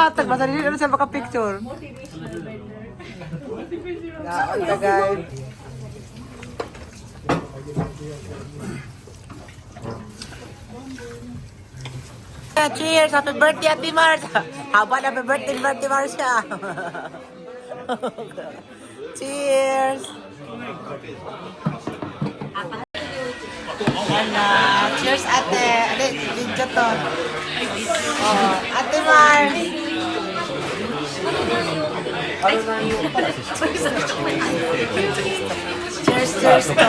hatag. Basta hindi na siya makapicture. Yaon ka, guys. Cheers! Happy birthday, Ate Mars! Haba na happy birthday, Mars siya. Cheers! Cheers, ate. Ate, video to. Oh, Ate Mars. Cheers to.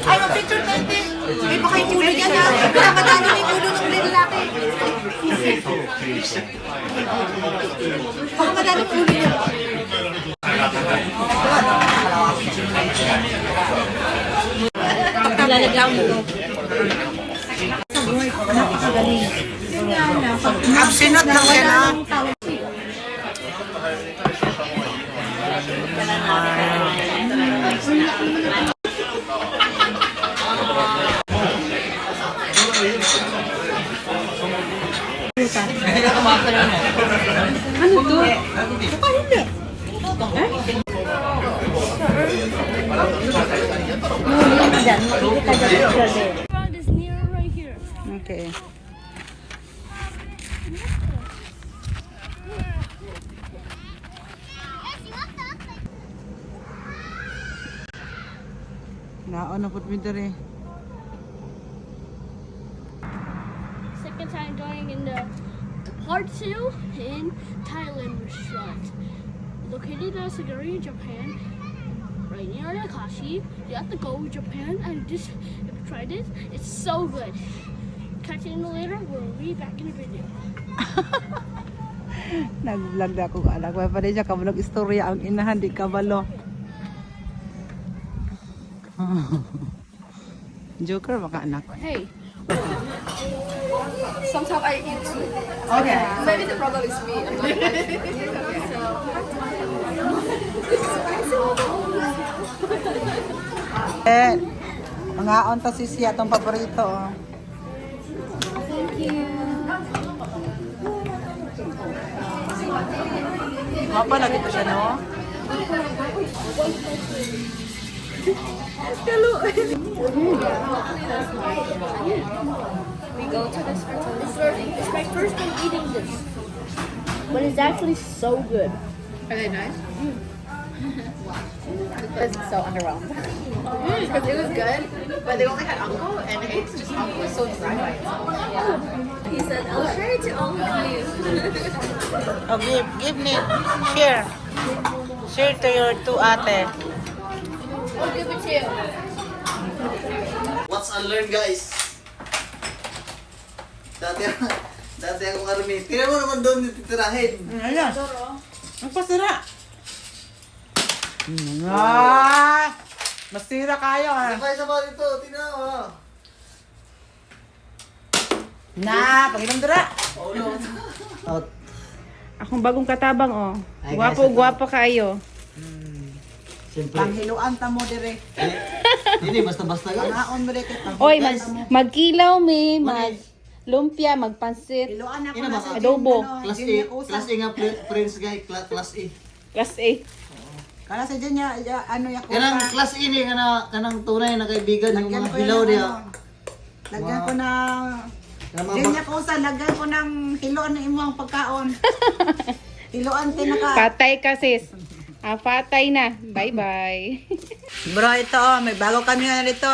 Ay, mag-picture tayo din. May baka yung ulo niya na. Pinapadano yung ulo ng lalaki. Baka madano yung ulo niya. Lalagyan mo ito. Absinot lang siya na. Ano to? Baka hindi. Road is near right here. Okay. Naon na pud mi dere. Second time going in the part 2 in Thailand restaurant. Located in Sagari, Japan. Right near Nakashi. You have to go to Japan and just try this. It's so good. Catch you in later. We'll be back in the video. Nag-vlog na ako anak. May pa rin siya kabalog istorya ang inahan di kabalo. Joker baka anak. Hey. Sometimes I eat too. Okay. Maybe the problem is me. I'm Eh, mga onta si siya itong paborito. Oh. Thank you. Mapa lagi to siya, no? We go to this it's my first time eating this. But it's actually so good. Are they nice? It's so underwhelmed. Because it was good, but they only had uncle, and it's just uncle is so dry by itself. He said, I'll share it to all of you. Oh, give me, share. Share to your two ate. I'll give it to you. What's unlearned, guys? Dati akong army. Tira mo naman doon titirahin. Ayan. Magpasira. Ah! Masira kayo, ha? Isa pa dito. Tina mo. Na, paginom dira. Oh no. Out. Akong bagong katabang, oh. Ay, Gwapo kayo. Siyempre. Panghiluan ta mo dire. Hindi, basta-basta guys. Naon mo dire kita. Oy, magkilaw mi, lumpia, magpansit. Hiluan ako Ina na ba? sa Adobo. Class A. Class A nga friends guys. Class A. Class A. Kala sa dyan niya, ano ya ko. Kanang class A ni kanang tunay na kaibigan yung mga hilaw niya. Lagyan ko na Kanang Diyan mga niya ko sa lagyan ko ng hiluan ng imong pagkaon. Hiluan tinaka. Patay ka, sis. Ah, patay na. Bye-bye. Bro, ito oh, may bago kami na dito.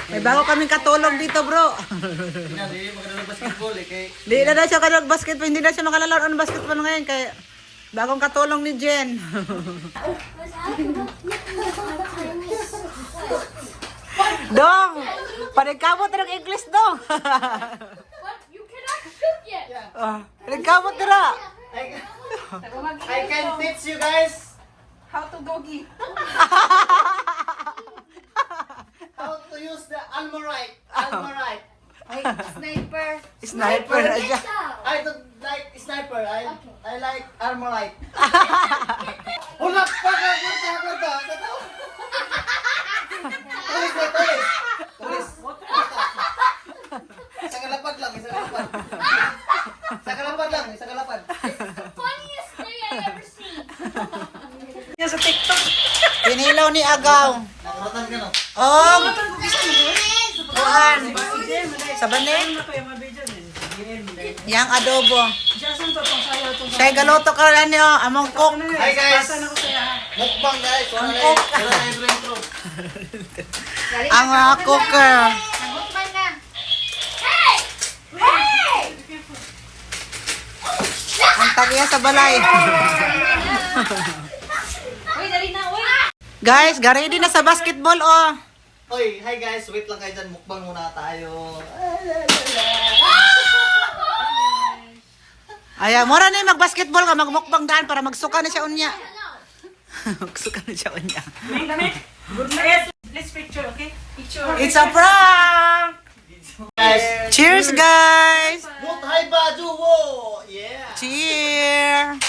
May bago kaming katulong dito, bro. hindi maganda ng basketball eh kay Hindi na siya kanag basketball, hindi na siya makalalaro ng basketball ngayon kaya bagong katulong ni Jen. Dong, panigkamot na ng English, Dong. What? You cannot shoot yet. Panigkamot na. I can teach you guys How to doggy? how to use the Almorite. Almorite. Ay, sniper. Sniper na siya. I don't like sniper. I like Armorite. Hulak pa ka, kurta. Tulis na, tulis. Tulis. Sa kalapad lang, isa kalapad. Sa kalapad lang, isa kalapad. TikTok. Pinilaw ni Agaw. Nakaratan ka no? Oh! Kuhan. Sa banin? Yang adobo. Siya galoto ka lang niyo. Among cook. Hi guys! Mukbang guys! Wala na yung intro. Ang cooker. Nagmukbang na. Ang tagya sa balay. Uy, dali na, uy. Guys, ready na sa basketball oh. Oy, hi guys! Wait lang kayo dyan. Mukbang muna tayo. Ay, mura na yung mag-basketball ka, magmukbang daan para magsuka na siya unya. Magsuka na siya unya. Let's picture, okay? Picture. It's a prank! Guys! Cheers, guys! Mut hi ba duo! Yeah! Cheer!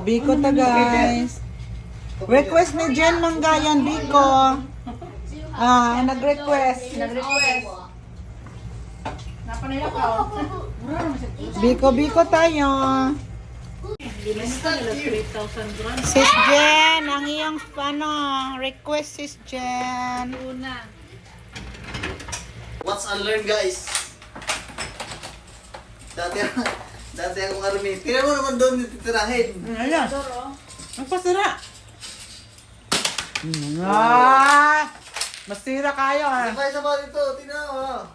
Biko ta, guys. Request ni Jen Manggayan, Biko. Nag-request. Biko tayo. Sis Jen, ang iyong request, Sis Jen. What's unlearn guys? Dati akong army. Tira mo naman doon titirahin. Ayan. Magpasira. Masira kayo ha. Sabay-sabay dito. Tingnan mo.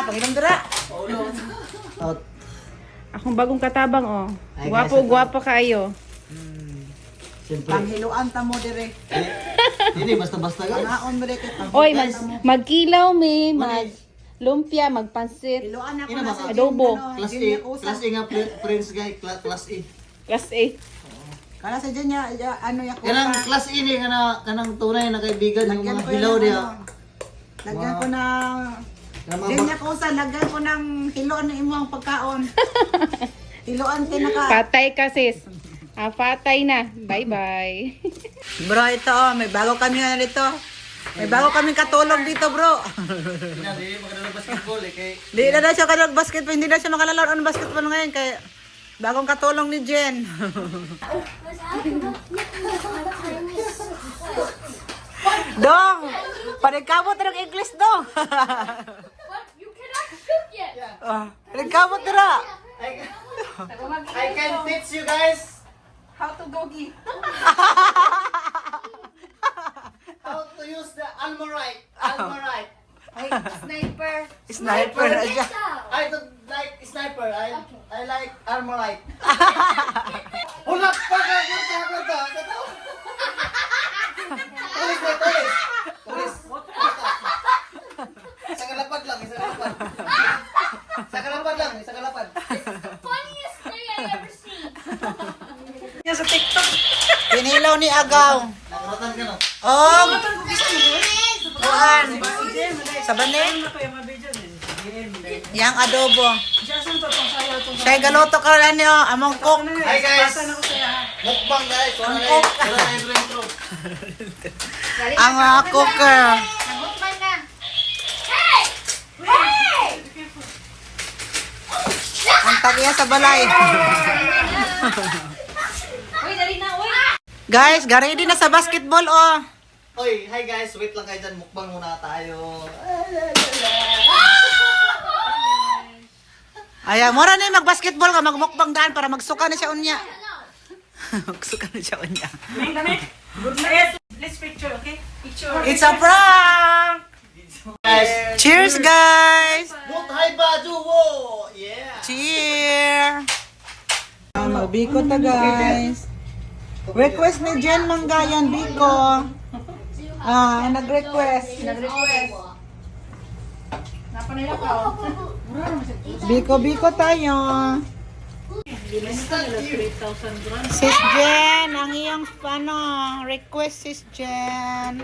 Paginom dira. Out. Akong bagong katabang, oh. Ay, Gwapo kayo. Siyempre. Panghiluan ta mo dire. Hindi, basta-basta guys. Panaon mo dire kay Oy, magkilaw, may lumpia, magpansit. Hiluan ako Ina na ba? sa Adobo. Class A. Class A nga friends guys. Class A. Class A. Kala sa dyan ano ya ko. Kanang class A ni kanang tunay na kaibigan yung mga hilaw diya. Lagyan ko na Kanang mga din niya ko sa lagyan ko ng hiluan ng imong pagkaon. Hiluan kay naka. Patay ka, sis. Patay na. Bye-bye. Bro, ito may bago kami na dito. May bago kami katulog dito, bro. Hindi, maganda ng basketball eh. Kay Hindi na siya kanag basketball, hindi na siya makalalaro ng basketball ngayon kay bagong katulong ni Jen. Dong, panigkamot na ng English, Dong. You cannot shoot yet. Panigkamot na. I can teach you guys How to gogi. how to use the Almorite. Almorite. Sniper. Sniper na siya. I don't like sniper. I like Almorite. Hulak pa ka! Tulis na, tulis. Tulis. Isang kalapad lang, isang kalapad. Isang kalapad lang, isang kalapad. Funniest thing I ever seen. Yan sa TikTok. Pinilaw ni Agaw. Nakaratan ka no? Oh! Kuhan. Sa banin? Yang adobo. Siya galoto ka lang niyo. Among cook. Hi guys! Mukbang guys! Wala na yung intro. Ang cooker. Nagmukbang na. Ang tagya sa balay. Uy, dali na, uy. Guys, ready na sa basketball oh. Oy, hi guys! Wait lang kayo dyan. Mukbang muna tayo. Ay, mura na yung mag-basketball ka, magmukbang daan para magsuka na siya unya. Magsuka na siya unya. Let's picture, okay? Picture. It's a prank! Guys! Cheers, guys! Mut hi ba duo! Yeah! Cheer! Biko ta, guys. Request ni Jen Manggayan, Biko. Nag-request. Biko tayo. Sis Jen, ang iyong request, Sis Jen.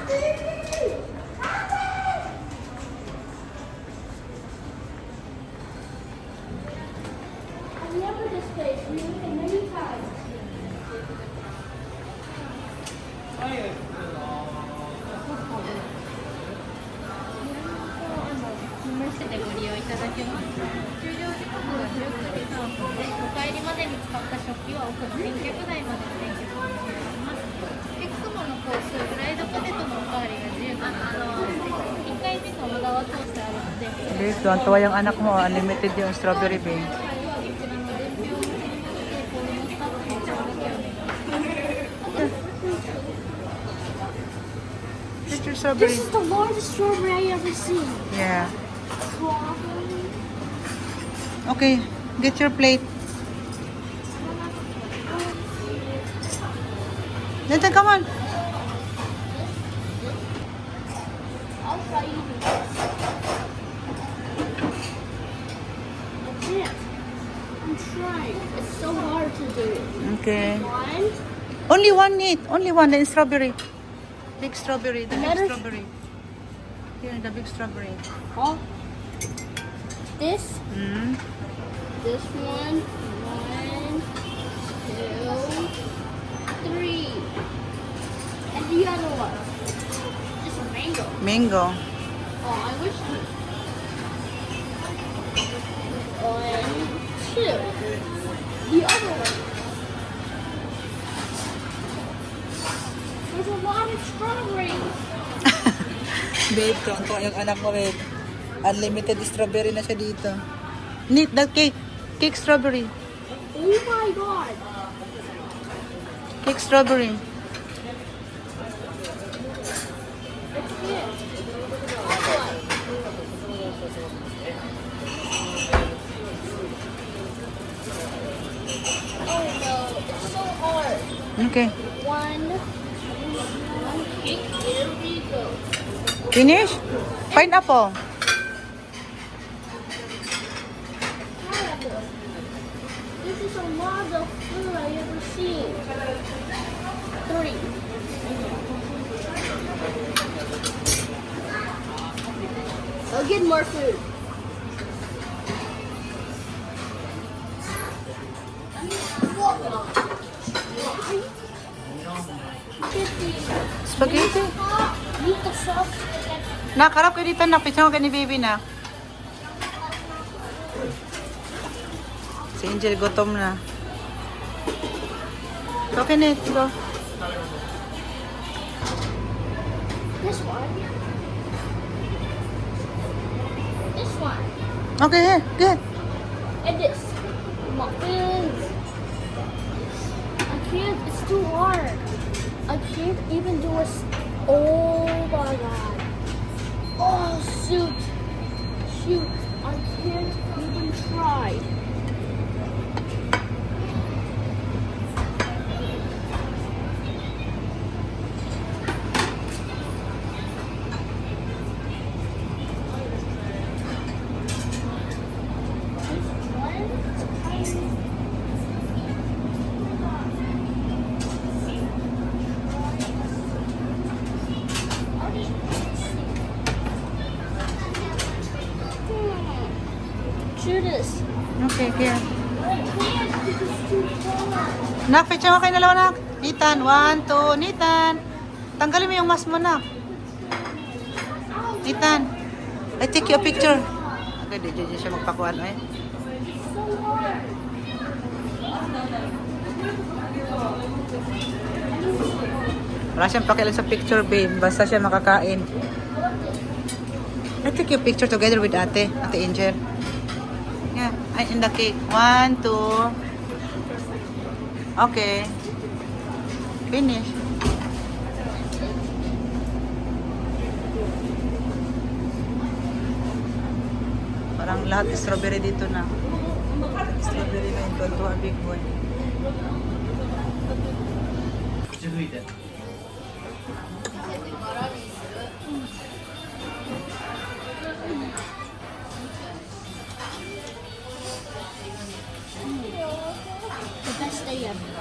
I've never this place. We've been many times. Babe, tuwan-tuwa yung anak mo. Unlimited yung strawberry, babe. Get your strawberry. This is the largest strawberry I ever seen. Yeah. Strawberry. Okay, get your plate. Nathan, come on. I'll try eating this. I can't. I'm trying. It's so hard to do. Okay. One. Only one need. Only one. The strawberry. Big strawberry. The big Another- strawberry. Here, the big strawberry. Oh. This. Mm. This one. One. Two. Three. And the other one. Just a mango. Mango. Oh, I wish. One. Two. The other one. There's a lot of strawberries. Babe, tuwa yung anak mo, babe. Unlimited strawberry na siya dito. Need that cake. Cake strawberry. Oh my god. Cake strawberry. It's it. Oh no, it's so hard. Okay. One cake, there we go. Finish? Pineapple. This is a lot of food I ever seen. Three. I'll get more food. Get these. Spaghetti. Eat the sauce. Nakarap ka dito na. Pitsang ka ni baby na. Si Angel gutom na. Okay na. Go. This one. This one. Okay, here. Good. And this. Muffins. I can't. It's too hard. I can't even do a. Oh my god. Oh shoot. Shoot. I can't even try. Shoot this. Okay, here. I can't because it's too hard. Nak, pitsang mo kayo dalawa, nak. Nathan, 1, 2. Nathan. Tanggalin mo yung mask mo, nak. Nathan. I take you a picture. Okay, di siya magpakuan, eh. So hard. Wala siyang pakialam sa picture, babe. Basta siya makakain. I take your picture together with Ate Angel. Yeah, in the cake. 1, 2. Okay. Finish. Parang lahat strawberry dito na. Strawberry na yung tonto, big boy. The best day ever.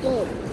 Go.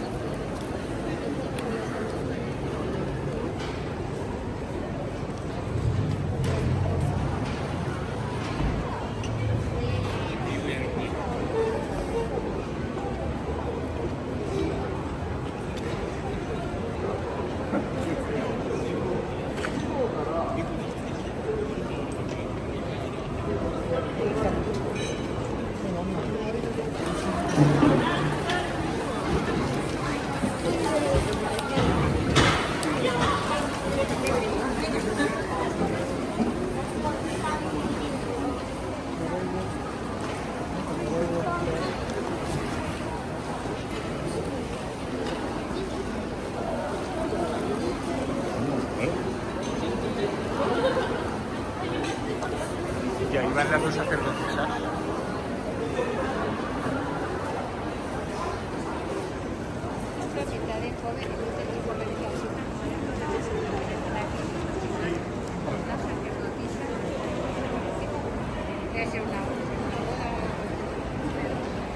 Y ahí van las dos sacerdotisas.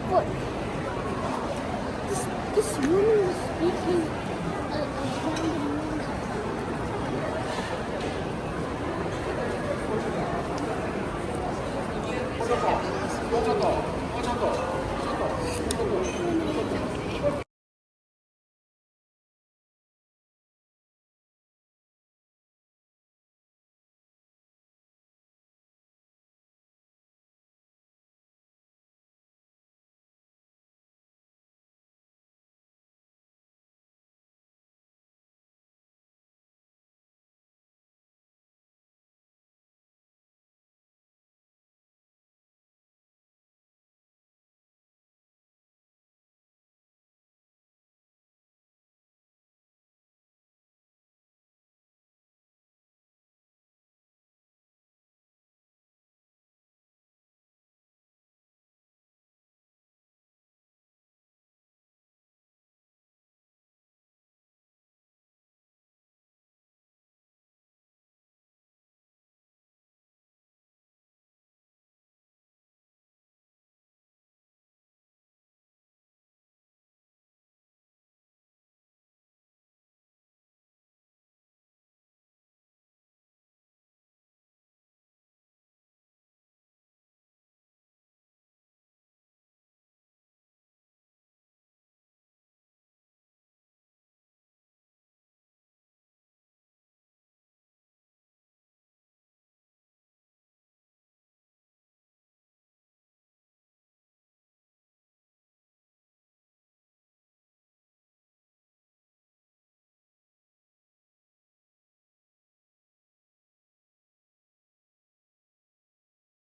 What? This woman was speaking a random